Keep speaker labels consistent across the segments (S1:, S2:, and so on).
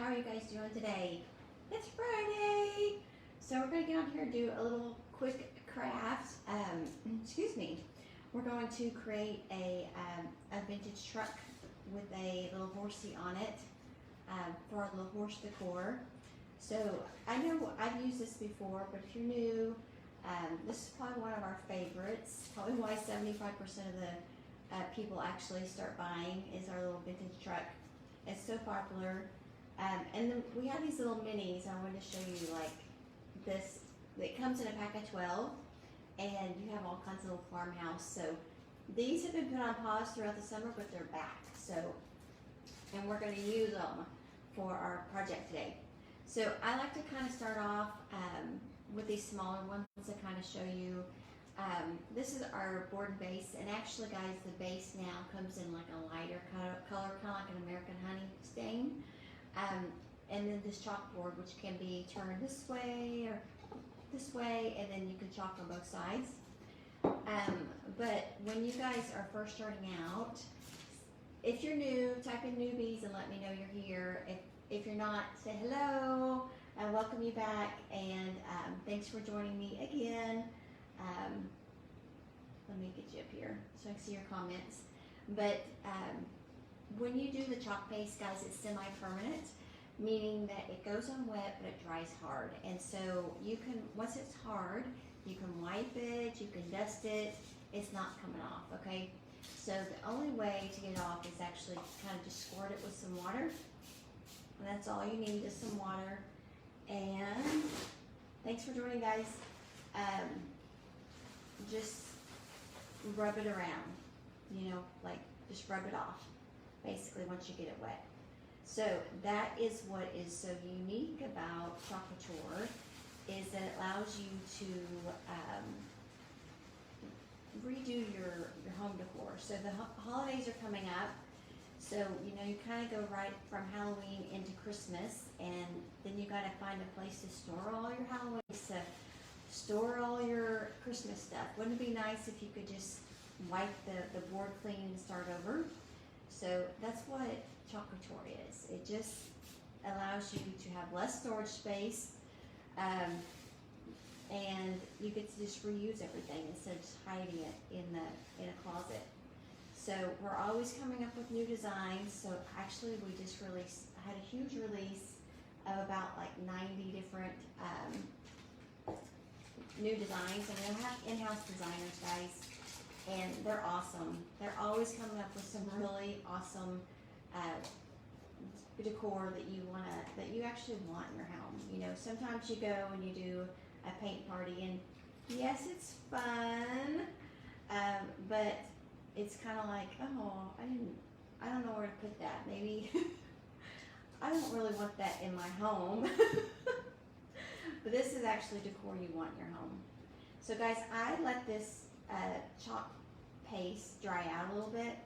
S1: How are you guys doing today? It's Friday, so we're gonna get on here and do a little quick craft. Excuse me. We're going to create a vintage truck with a little horsey on it for our little horse decor. So I know I've used this before, but if you're new, this is probably one of our favorites. Probably why 75% of the people actually start buying is our little vintage truck. It's so popular. And then we have these little minis. I wanted to show you like this. It comes in a pack of 12, and you have all kinds of little farmhouse. So these have been put on pause throughout the summer, but they're back. So, and we're going to use them for our project today. So I like to kind of start off with these smaller ones to kind of show you. This is our board and base, and actually guys, the base now comes in like a lighter color, kind of like an American honey stain. And then this chalkboard, which can be turned this way or this way, and then you can chalk on both sides. But when you guys are first starting out, if you're new, type in newbies and let me know you're here. If you're not, say hello. I welcome you back, and thanks for joining me again. Let me get you up here so I can see your comments. But when you do the chalk paste, guys, it's semi-permanent, meaning that it goes on wet, but it dries hard. And so you can, once it's hard, you can wipe it, you can dust it, it's not coming off, okay? So the only way to get it off is actually kind of just squirt it with some water. And that's all you need, is some water. And thanks for joining, guys. Just rub it around, you know, like just rub it off, basically, once you get it wet. So that is what is so unique about Chalk Couture, is that it allows you to redo your home decor. So the holidays are coming up, so you know you kind of go right from Halloween into Christmas, and then you got to find a place to store all your Halloween stuff, store all your Christmas stuff. Wouldn't it be nice if you could just wipe the board clean and start over? So that's what Chalk Couture is. It just allows you to have less storage space, and you get to just reuse everything instead of just hiding it in a closet. So we're always coming up with new designs. So actually we just had a huge release of about like 90 different new designs, and we have in-house designers, guys, and they're awesome. They're always coming up with some really awesome decor that you actually want in your home. You know, sometimes you go and you do a paint party, and yes, it's fun, but it's kind of like, oh, I don't know where to put that. Maybe I don't really want that in my home. But this is actually decor you want in your home. So guys, I let this chalk paste dry out a little bit.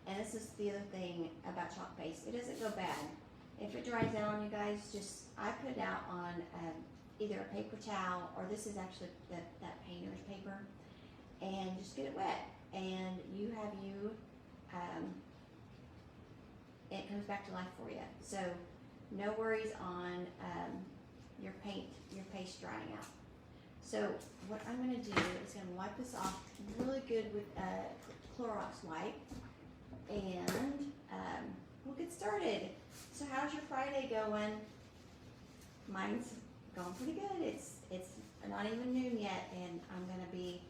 S1: And this is the other thing about chalk paste. It doesn't go bad. If it dries out on you guys, I put it out on either a paper towel, or this is actually that painter's paper, and just get it wet. And it comes back to life for you. So no worries on your paste drying out. So what I'm going to do is going to wipe this off really good with Clorox wipe, and we'll get started. So how's your Friday going? Mine's going pretty good. It's not even noon yet, and I'm going to be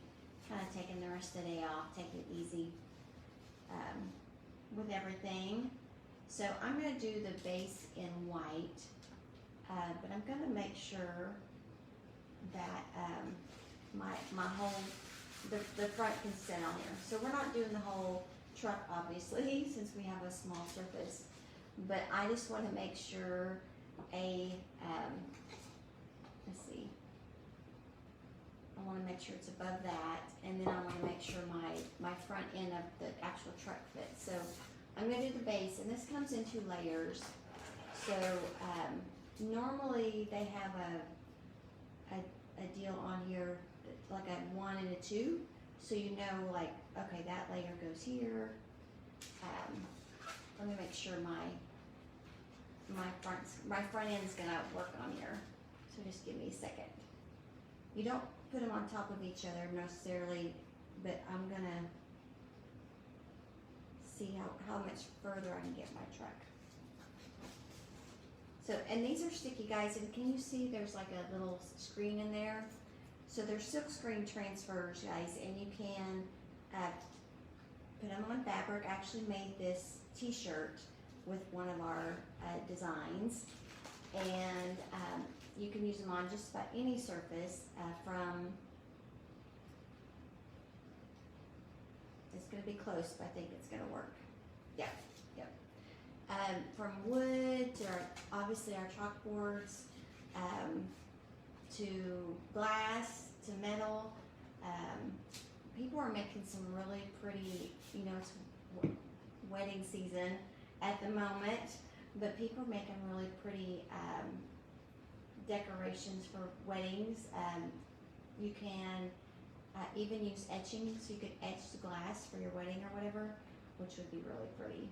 S1: kind of taking the rest of the day off, taking it easy with everything. So I'm going to do the base in white. But I'm going to make sure that my whole, the front can sit on here. So we're not doing the whole truck, obviously, since we have a small surface. But I just want to make sure let's see. I want to make sure it's above that, and then I want to make sure my front end of the actual truck fits. So I'm going to do the base, and this comes in 2 layers. So normally they have a deal on here, like a 1 and a 2, so you know, like, okay, that layer goes here. Let me make sure my my front end's gonna work on here. So just give me a second. You don't put them on top of each other necessarily, but I'm gonna see how much further I can get my truck. So, and these are sticky, guys, and can you see there's like a little screen in there? So they're silk screen transfers, guys, and you can put them on fabric. I actually made this t-shirt with one of our designs, and you can use them on just about any surface from, it's going to be close, but I think it's going to work. Yeah, yep. From wood to obviously our chalkboards, to glass, to metal. People are making some really pretty, you know, it's wedding season at the moment, but people are making really pretty decorations for weddings. You can even use etching, so you could etch the glass for your wedding or whatever, which would be really pretty.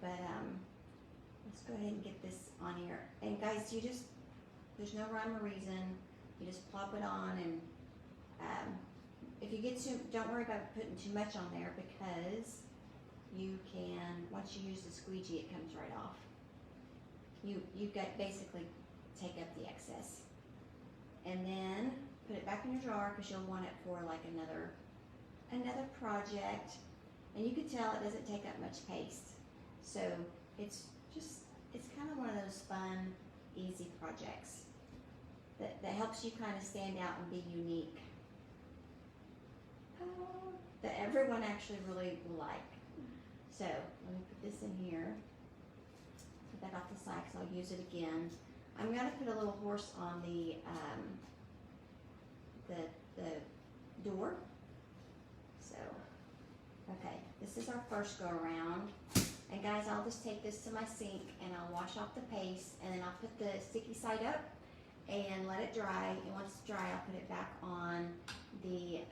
S1: But let's go ahead and get this on here. And guys, there's no rhyme or reason. You just plop it on, and if you get don't worry about putting too much on there, because you can, once you use the squeegee, it comes right off. You've got basically take up the excess, and then put it back in your drawer, because you'll want it for like another project. And you can tell it doesn't take up much paste, so it's kind of one of those fun, easy projects that helps you kind of stand out and be unique, that everyone actually really will like. So let me put this in here, put that off the side because I'll use it again. I'm going to put a little horse on the door. So, okay, this is our first go around. And guys, I'll just take this to my sink and I'll wash off the paste, and then I'll put the sticky side up and let it dry. And once it's dry, I'll put it back on the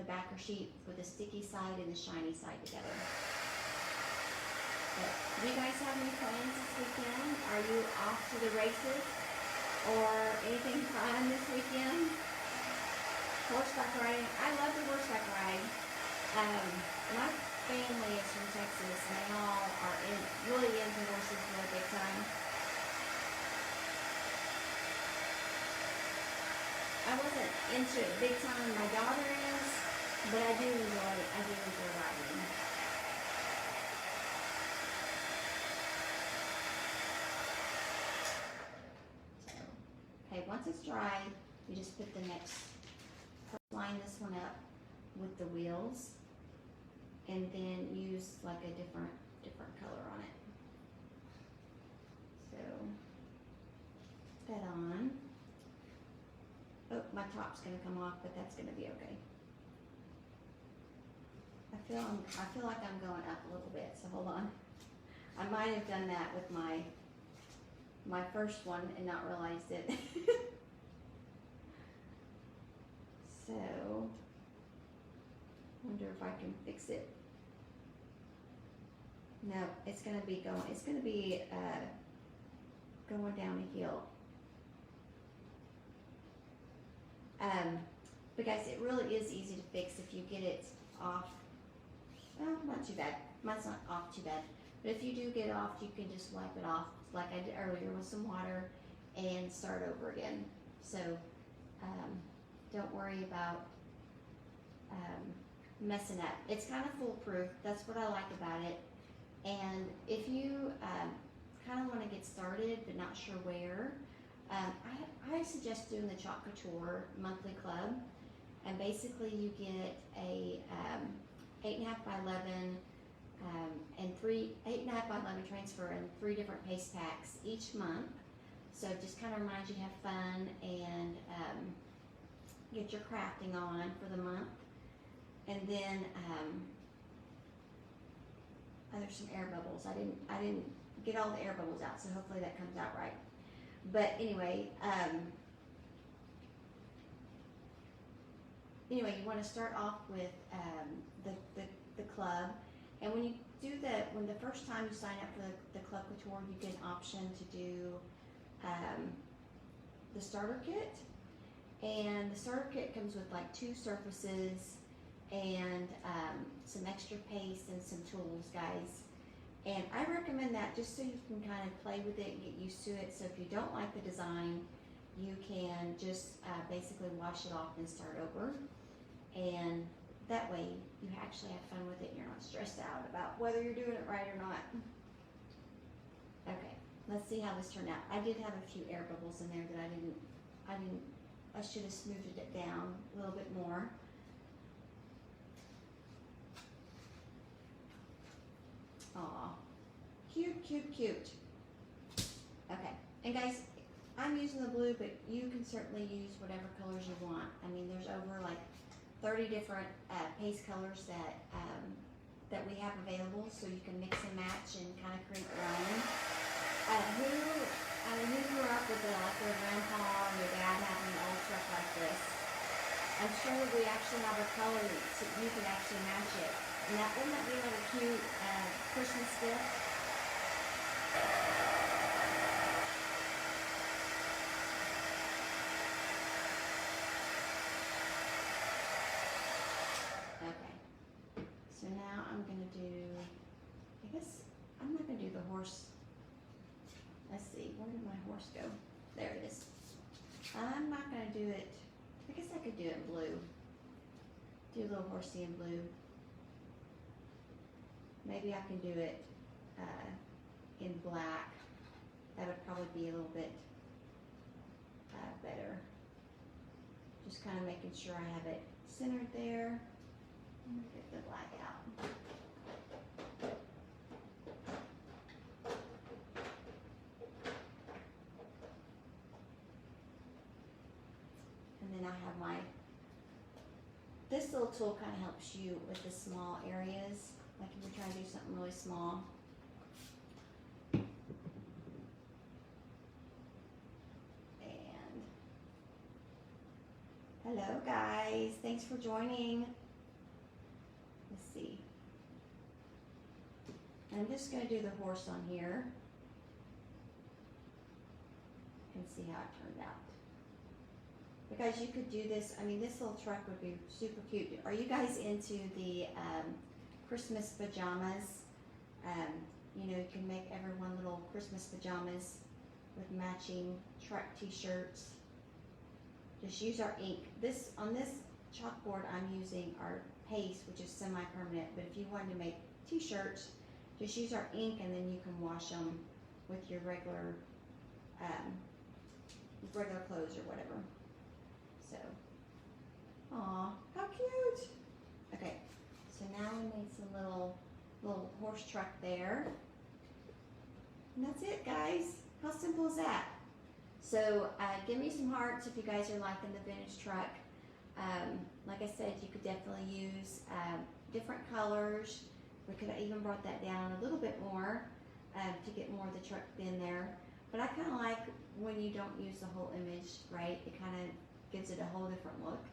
S1: backer sheet with the sticky side and the shiny side together. But do you guys have any plans this weekend? Are you off to the races or anything fun this weekend? Horseback riding. I love the horseback ride. My family is from Texas, and they all are really into horses really big time. I wasn't into it big time. My daughter is, but I do enjoy riding. Okay, once it's dry, you just put the next, line this one up with the wheels, and then use like a different color on it. So put that on. Oh, my top's gonna come off, but that's gonna be okay. I feel like I'm going up a little bit, so hold on. I might have done that with my first one and not realized it. So, wonder if I can fix it. No, it's gonna be going down a hill. But guys, it really is easy to fix if you get it off. Well, not too bad. Mine's not off too bad. But if you do get off, you can just wipe it off like I did earlier with some water and start over again. So don't worry about messing up. It's kind of foolproof. That's what I like about it. And if you kind of want to get started but not sure where, I suggest doing the Chalk Couture monthly club. And basically you get a 8.5 by 11 and 8.5 by 11 transfer and 3 different paste packs each month. So it just kind of reminds you to have fun and get your crafting on for the month. And then there's some air bubbles. I didn't get all the air bubbles out, so hopefully that comes out right. But anyway, you want to start off with the club, and when you when the first time you sign up for the Chalk Couture, you get an option to do the starter kit. And the starter kit comes with like 2 surfaces and some extra paste and some tools, guys. And I recommend that just so you can kind of play with it and get used to it. So if you don't like the design, you can just basically wash it off and start over. And that way you actually have fun with it and you're not stressed out about whether you're doing it right or not. Okay, let's see how this turned out. I did have a few air bubbles in there that I should have smoothed it down a little bit more. Aw, cute, cute, cute. Okay, and guys, I'm using the blue, but you can certainly use whatever colors you want. I mean, there's over like 30 different paste colors that we have available, so you can mix and match and kind of create your own. Who grew up with like their grandpa or their dad having an old truck like this? I'm sure that we actually have a color so you can actually match it. And wouldn't that be like a cute Christmas gift? Okay. So now I'm going to do, I guess I'm not going to do the horse. Let's see, where did my horse go? There it is. I'm not going to do it, I guess I could do it in blue. Do a little horsey in blue. Maybe I can do it in black. That would probably be a little bit better. Just kind of making sure I have it centered there. I'm going to get the black out. And then I have my, this little tool kind of helps you with the small areas. Like if you're trying to do something really small. And hello guys, thanks for joining. Let's see. I'm just going to do the horse on here and see how it turned out. Because you could do this, I mean this little truck would be super cute. Are you guys into the Christmas pajamas? You know, you can make everyone little Christmas pajamas with matching truck t-shirts. Just use our ink. On this chalkboard I'm using our paste, which is semi-permanent, but if you wanted to make t-shirts, just use our ink and then you can wash them with your regular clothes or whatever. So, aw, how cute! Okay, so now we made some little horse truck there. And that's it, guys. How simple is that? So, give me some hearts if you guys are liking the vintage truck. Like I said, you could definitely use different colors. We could have even brought that down a little bit more to get more of the truck in there. But I kind of like when you don't use the whole image, right? It kind of gives it a whole different look.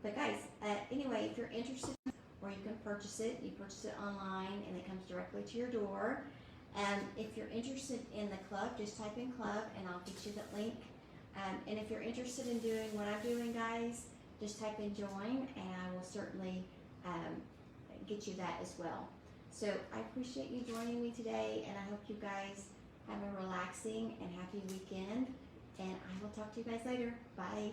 S1: But guys, anyway, if you're interested, or you can purchase it, you purchase it online and it comes directly to your door. If you're interested in the club, just type in club and I'll get you the link. And if you're interested in doing what I'm doing, guys, just type in join and I will certainly get you that as well. So I appreciate you joining me today, and I hope you guys have a relaxing and happy weekend, and I will talk to you guys later. Bye.